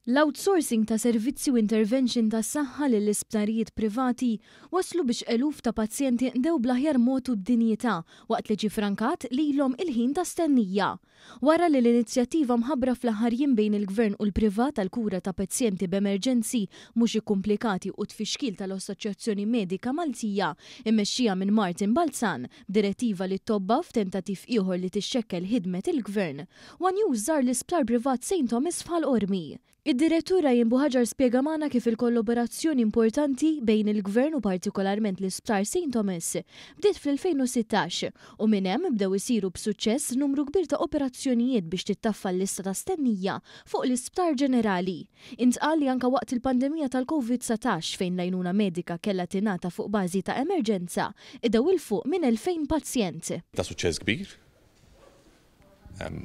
L-outsourcing ta' servizzi u intervention tas saħħa lill-isptarijiet privati waslu biex eluf ta' pazjenti ndew bl-aħjar mod u d-dinjità waqt li ġie frankat lilhom il-ħin ta' stennija. Wara li l-inizjattiva mħabbra fl-aħħar bejn il-Gvern u l-privat tal-kura ta' pazjenti b'emerġenzi mhux ikkumplikati u tfixkil tal-Assoċjazzjoni Medika Maltija immexxija minn Martin Balzan b'direttiva li tobba f'tentattiv ieħor li tixxekkel ħidmet il-Gvern. One News żar l-isptar privat St. Thomas f'Ħal-Qormi. Id-direttura Jimbu Ħaġar spjega magħna kif il-kollaborazzjoni importanti bejn il-Gvern u partikolarment l-Isptar St. Thomas bdiet fl-2016 u minn hemm bdew isiru b'suċċess numru kbir ta' operazzjonijiet biex tittaffa l-lista ta' stennija fuq l-Isptar Ġenerali. Intqal li anke waqt il-pandemija tal-COVID-19 fejn l-għajnuna medika kellha tingħata fuq bażi ta' emerġenza idew il fuq minn 2000 pazjent. Ta' suċċess kbir.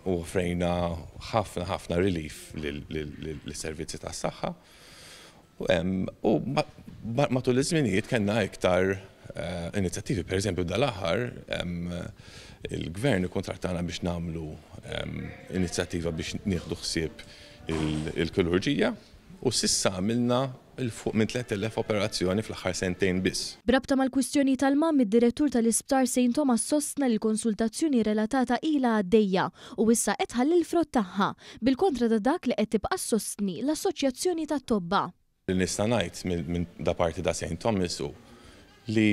U offrejna ħafna relief l-servizzi tas saħħa. U matul iż-żminijiet kellna iktar inizjattivi, pereżempju dal-aħħar il-Gvern ikkontrattana biex nagħmlu inizjattiva biex nieħdu ħsieb il-kirurġija u s'issa għamilna il-fuq minn 3000 operazzjoni fl-aħħar sentejn biss. Brabta mal-kwistjoni tal-mam id-direttur tal-Isptar St. Thomas sostna li l-konsultazzjoni relatata ilha għaddejja u issa qed tħalli l-frott tagħha bil-kontra ta' dak li qed tibqa' sostni l-Assoċjazzjoni tat-Tobba. Li nista' ngħid minn da parti ta' St. Thomas hu li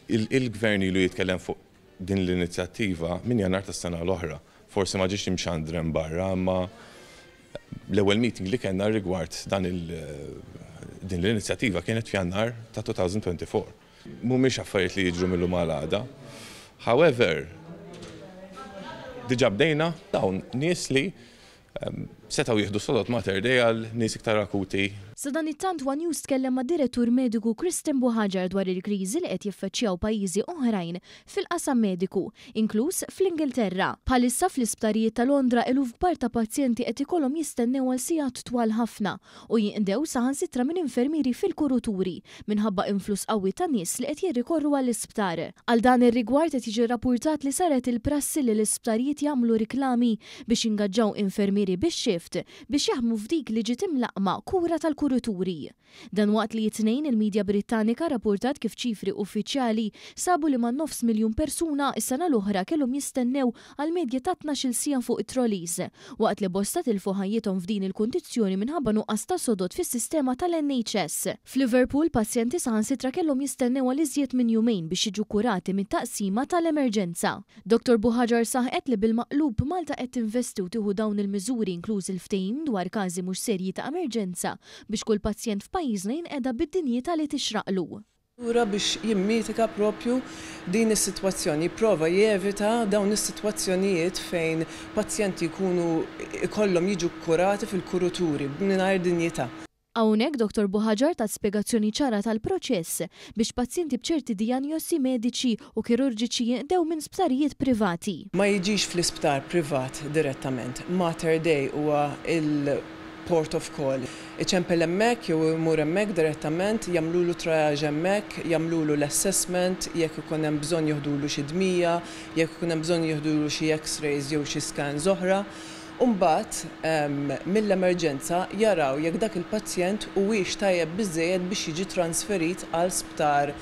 il-Gvern ilu jitkellem fuq din l-inizjattiva minn Jannar tas-sena l-oħra. Forsi ma ġiex imxandrem barra ma l-ewwel meeting li kellna rigward din l-inizjattiva kienet f'Jannar ta' 2024. Mhumiex affarijiet li jiġru mill-lum għal-għada. However, diġà bdejna dawn nies li setgħu jieħdu sodot Mater Dei għal nies iktar akuti. Sa dan it-tant One News tkellem ma' direttur mediku Kristen Buħaġar dwar il-kriżi li qed jiffaċċjaw pajjiżi oħrajn fil-qasam mediku, inkluż fl-Ingilterra. Bħalissa fl-isptarijiet ta' Londra eluf kbar ta' pazjenti qed ikollhom jistennew għal sigħat twal ħafna u jinqdew saħansitra minn infermieri fil-kuruturi minħabba influss qawwi ta' nies li qed jirrikorru għall-isptar. Għal dan ir-rigward qed jiġi rrappurtat li saret il-prassi li l-isptarijiet jagħmlu riklami biex jingaġġaw infermieri bix-xift biex jaħdmu f'dik li ġiet imlaqma kura tal-kuruturi. Dan waqt li t-tnejn il-medja Britannika rapportat kif ċifri uffiċjali sabu li ma' 500,000 persuna is-sena l-oħra kellhom jistennew għal medja ta' 12 siegħa fuq it-trolleys, waqt li bosta tilfu ħajjithom f'din il-kundizzjoni minħabba nuqqas ta' sodod fis-sistema tal-NHS. F'Liverpool pazjenti saħansitra kellhom jistennew għal iżjed minn jumejn biex jiġu kurati mit-taqsima tal-emerġenza. Dr. Buħaġar saħqet li bil-maqlub Malta qed tinvesti u tieħu dawn il-miżuri inkluż il-ftehim dwar każi mhux serji ta' emerġenza biex kull pazjent f'pajjiżna jinqeda bid-dinjità li tixraqlu. Biex jimmitika propju din is-sitwazzjoni, jipprova jevita dawn is-sitwazzjonijiet fejn pazjenti jkunu ikollhom jiġu kurati fil-kuruturi mingħajr dinjità. Hawnhekk Dr. Buħaġar ta' spjegazzjoni ċara tal-proċess biex pazjenti b'ċerti dijanjosi mediċi u kirurġiċi jinqdew minn sptarijiet privati. Ma jiġix fl-isptar privat direttament. Mater Dei huwa il-port of call. Iċempel hemmhekk jew imur hemmhekk direttament, jagħmlulu triage hemmhekk, jagħmlulu l-assessment, jekk ikun hemm bżonn jieħdulu xi dmija, jekk ikun hemm bżonn jieħdulu xi X-rays jew xi scans oħra. Mbagħad mill-emerġenza jaraw jekk dak il-pazjent huwiex tajjeb biżżejjed biex jiġi transferit għal sptar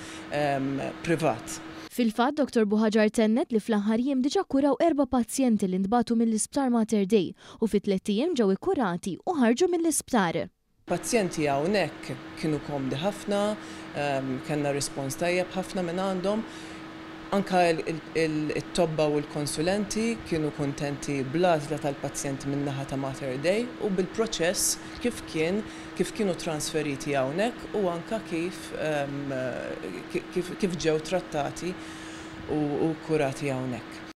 privat. Fil-fatt, Dr. Buħaġar tennet li fl-aħħar jiem diġà kuraw 4 pazjenti li ntbagħtu mill-Isptar Mater Dei u fi 3 ijiem ġew ikkurati u ħarġu mill-isptar. Pazjenti hawnhekk kienu komdi ħafna, kellna rispons tajjeb ħafna minn għandhom. Anka it-tobba u l-konsulenti kienu kuntenti bl-għażla tal-pazjenti min-naħa ta' Mater Dei u bil-proċess kif kienu trasferiti hawnhekk u anka kif ġew trattati u kurati hawnhekk.